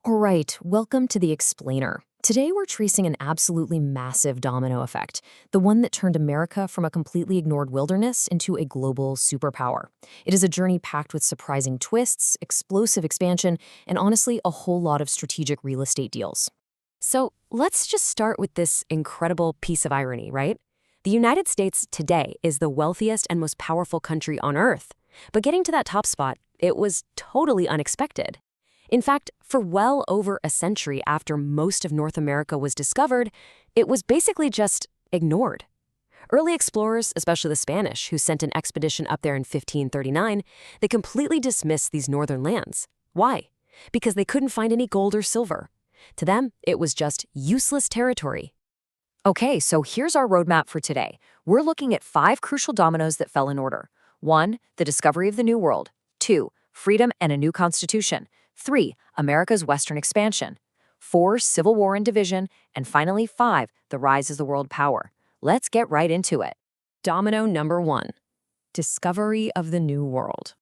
All right, welcome to The Explainer. Today we're tracing an absolutely massive domino effect, the one that turned America from a completely ignored wilderness into a global superpower. It is a journey packed with surprising twists, explosive expansion, and honestly, a whole lot of strategic real estate deals. So let's just start with this incredible piece of irony, right? The United States today is the wealthiest and most powerful country on Earth. But getting to that top spot, it was totally unexpected. In fact, for well over a century after most of North America was discovered, it was basically just ignored. Early explorers, especially the Spanish, who sent an expedition up there in 1539, they completely dismissed these northern lands. Why? Because they couldn't find any gold or silver. To them, it was just useless territory. Okay, so here's our roadmap for today. We're looking at 5 crucial dominoes that fell in order. 1. The discovery of the New World. 2. Freedom and a new constitution. 3. America's Western expansion. 4. Civil War and division. And finally, 5. The rise as the world power. Let's get right into it. Domino number 1. Discovery of the New World.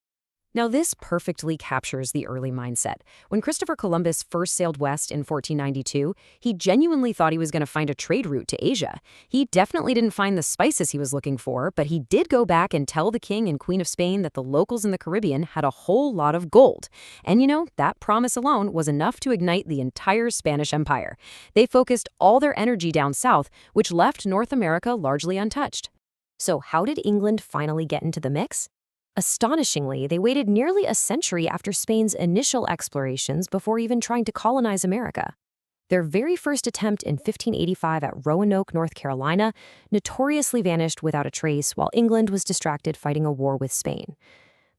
Now, this perfectly captures the early mindset. When Christopher Columbus first sailed west in 1492, he genuinely thought he was going to find a trade route to Asia. He definitely didn't find the spices he was looking for, but he did go back and tell the King and Queen of Spain that the locals in the Caribbean had a whole lot of gold. And that promise alone was enough to ignite the entire Spanish Empire. They focused all their energy down south, which left North America largely untouched. So how did England finally get into the mix? Astonishingly, they waited nearly a century after Spain's initial explorations before even trying to colonize America. Their very first attempt in 1585 at Roanoke, North Carolina, notoriously vanished without a trace while England was distracted fighting a war with Spain.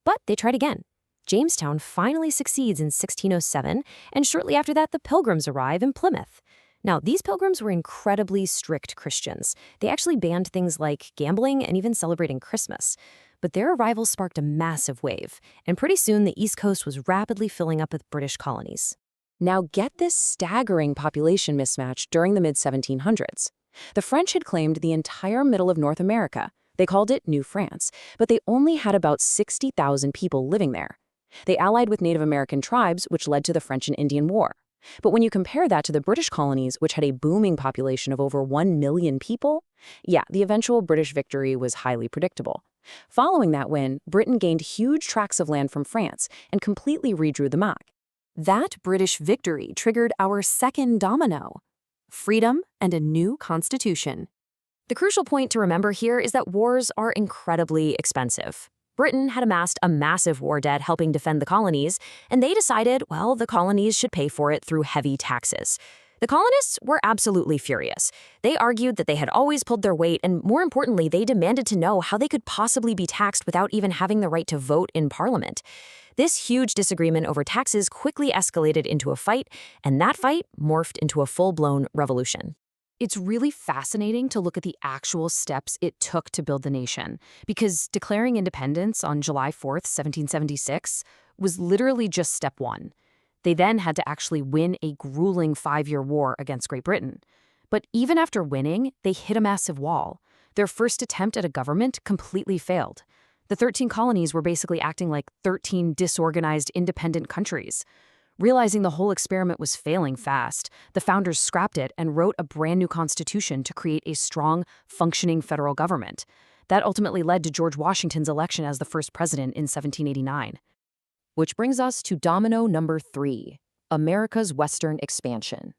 But they tried again. Jamestown finally succeeds in 1607, and shortly after that, the Pilgrims arrive in Plymouth. Now, these Pilgrims were incredibly strict Christians. They actually banned things like gambling and even celebrating Christmas. But their arrival sparked a massive wave, and pretty soon the East Coast was rapidly filling up with British colonies. Now get this staggering population mismatch during the mid-1700s. The French had claimed the entire middle of North America. They called it New France, but they only had about 60,000 people living there. They allied with Native American tribes, which led to the French and Indian War. But when you compare that to the British colonies, which had a booming population of over 1 million people, the eventual British victory was highly predictable. Following that win, Britain gained huge tracts of land from France and completely redrew the map. That British victory triggered our second domino: freedom and a new constitution. The crucial point to remember here is that wars are incredibly expensive. Britain had amassed a massive war debt helping defend the colonies, and they decided, the colonies should pay for it through heavy taxes. The colonists were absolutely furious. They argued that they had always pulled their weight, and more importantly, they demanded to know how they could possibly be taxed without even having the right to vote in Parliament. This huge disagreement over taxes quickly escalated into a fight, and that fight morphed into a full-blown revolution. It's really fascinating to look at the actual steps it took to build the nation, because declaring independence on July 4th, 1776, was literally just step 1. They then had to actually win a grueling 5-year war against Great Britain. But even after winning, they hit a massive wall. Their first attempt at a government completely failed. The 13 colonies were basically acting like 13 disorganized independent countries. Realizing the whole experiment was failing fast, the founders scrapped it and wrote a brand new constitution to create a strong, functioning federal government. That ultimately led to George Washington's election as the first president in 1789. Which brings us to domino number 3, America's Western expansion.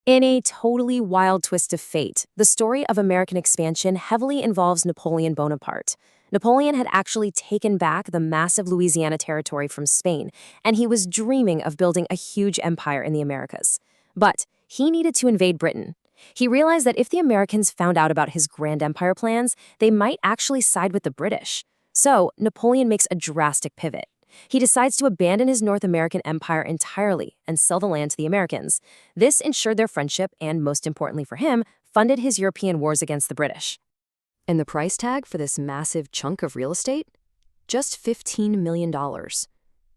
In a totally wild twist of fate, the story of American expansion heavily involves Napoleon Bonaparte. Napoleon had actually taken back the massive Louisiana territory from Spain, and he was dreaming of building a huge empire in the Americas. But he needed to invade Britain. He realized that if the Americans found out about his grand empire plans, they might actually side with the British. So Napoleon makes a drastic pivot. He decides to abandon his North American empire entirely and sell the land to the Americans. This ensured their friendship and, most importantly for him, funded his European wars against the British. And the price tag for this massive chunk of real estate? Just $15 million.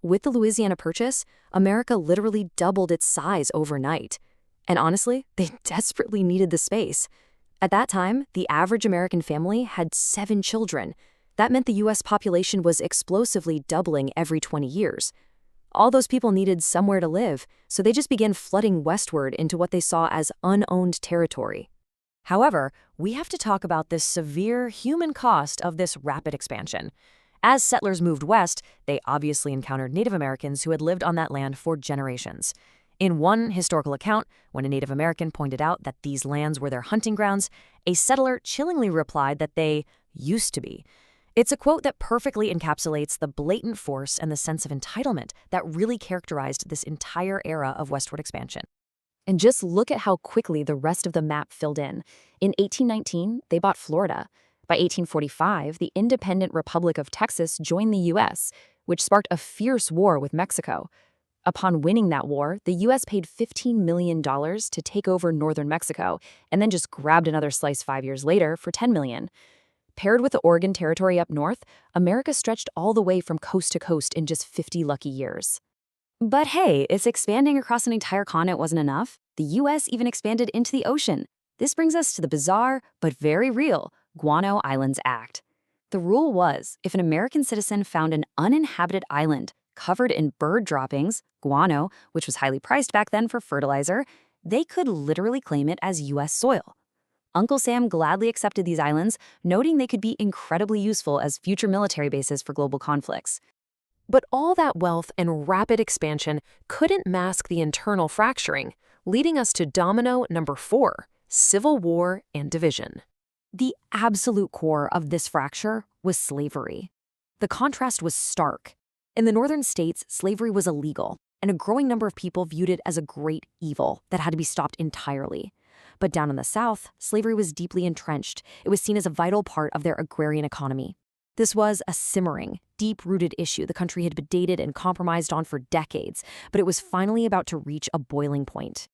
With the Louisiana Purchase, America literally doubled its size overnight. And honestly, they desperately needed the space. At that time, the average American family had 7 children. That meant the U.S. population was explosively doubling every 20 years. All those people needed somewhere to live, so they just began flooding westward into what they saw as unowned territory. However, we have to talk about the severe human cost of this rapid expansion. As settlers moved west, they obviously encountered Native Americans who had lived on that land for generations. In one historical account, when a Native American pointed out that these lands were their hunting grounds, a settler chillingly replied that they used to be. It's a quote that perfectly encapsulates the blatant force and the sense of entitlement that really characterized this entire era of westward expansion. And just look at how quickly the rest of the map filled in. In 1819, they bought Florida. By 1845, the independent Republic of Texas joined the U.S., which sparked a fierce war with Mexico. Upon winning that war, the U.S. paid $15 million to take over northern Mexico, and then just grabbed another slice 5 years later for $10 million. Paired with the Oregon Territory up north, America stretched all the way from coast to coast in just 50 lucky years. But hey, if expanding across an entire continent wasn't enough, the U.S. even expanded into the ocean. This brings us to the bizarre, but very real, Guano Islands Act. The rule was, if an American citizen found an uninhabited island covered in bird droppings, guano, which was highly priced back then for fertilizer, they could literally claim it as U.S. soil. Uncle Sam gladly accepted these islands, noting they could be incredibly useful as future military bases for global conflicts. But all that wealth and rapid expansion couldn't mask the internal fracturing, leading us to domino number 4, civil war and division. The absolute core of this fracture was slavery. The contrast was stark. In the northern states, slavery was illegal, and a growing number of people viewed it as a great evil that had to be stopped entirely. But down in the South, slavery was deeply entrenched. It was seen as a vital part of their agrarian economy. This was a simmering, deep-rooted issue the country had been dated and compromised on for decades, but it was finally about to reach a boiling point.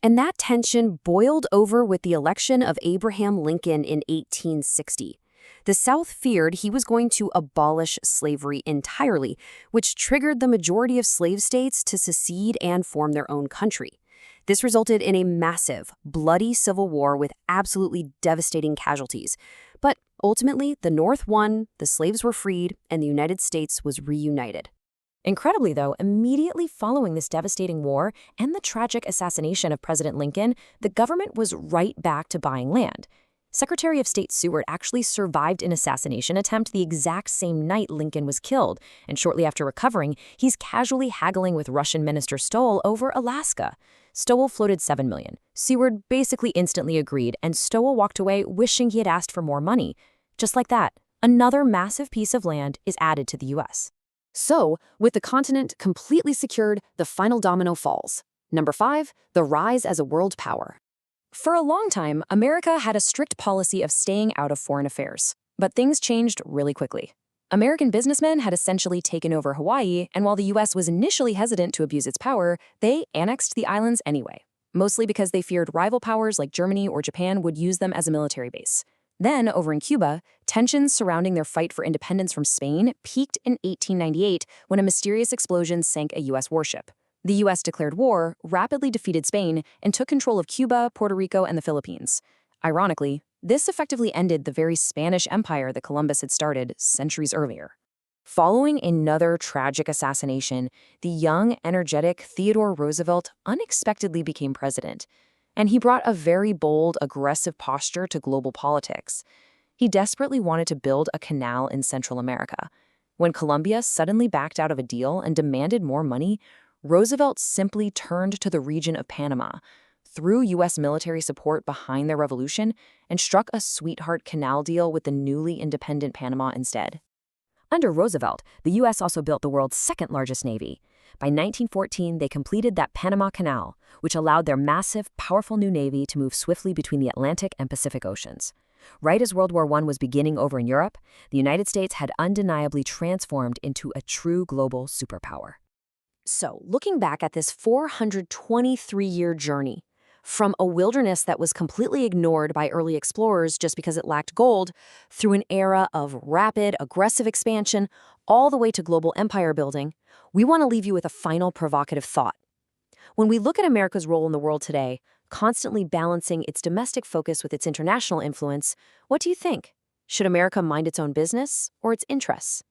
And that tension boiled over with the election of Abraham Lincoln in 1860. The South feared he was going to abolish slavery entirely, which triggered the majority of slave states to secede and form their own country. This resulted in a massive, bloody civil war with absolutely devastating casualties. But ultimately, the North won, the slaves were freed, and the United States was reunited. Incredibly, though, immediately following this devastating war and the tragic assassination of President Lincoln, the government was right back to buying land. Secretary of State Seward actually survived an assassination attempt the exact same night Lincoln was killed, and shortly after recovering, he's casually haggling with Russian Minister Stowell over Alaska. Stowell floated $7 million. Seward basically instantly agreed, and Stowell walked away wishing he had asked for more money. Just like that, another massive piece of land is added to the U.S. So, with the continent completely secured, the final domino falls. Number 5, the rise as a world power. For a long time, America had a strict policy of staying out of foreign affairs. But things changed really quickly. American businessmen had essentially taken over Hawaii, and while the U.S. was initially hesitant to abuse its power, they annexed the islands anyway, mostly because they feared rival powers like Germany or Japan would use them as a military base. Then, over in Cuba, tensions surrounding their fight for independence from Spain peaked in 1898 when a mysterious explosion sank a U.S. warship. The U.S. declared war, rapidly defeated Spain, and took control of Cuba, Puerto Rico, and the Philippines. Ironically, this effectively ended the very Spanish empire that Columbus had started centuries earlier. Following another tragic assassination, the young, energetic Theodore Roosevelt unexpectedly became president. And he brought a very bold, aggressive posture to global politics. He desperately wanted to build a canal in Central America. When Colombia suddenly backed out of a deal and demanded more money, Roosevelt simply turned to the region of Panama, threw U.S. military support behind their revolution, and struck a sweetheart canal deal with the newly independent Panama instead. Under Roosevelt, the U.S. also built the world's second-largest navy. By 1914, they completed that Panama Canal, which allowed their massive, powerful new navy to move swiftly between the Atlantic and Pacific Oceans. Right as World War I was beginning over in Europe, the United States had undeniably transformed into a true global superpower. So, looking back at this 423-year journey, from a wilderness that was completely ignored by early explorers just because it lacked gold, through an era of rapid, aggressive expansion, all the way to global empire building, we want to leave you with a final provocative thought. When we look at America's role in the world today, constantly balancing its domestic focus with its international influence, what do you think? Should America mind its own business or its interests?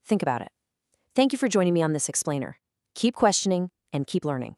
Think about it. Thank you for joining me on this explainer. Keep questioning and keep learning.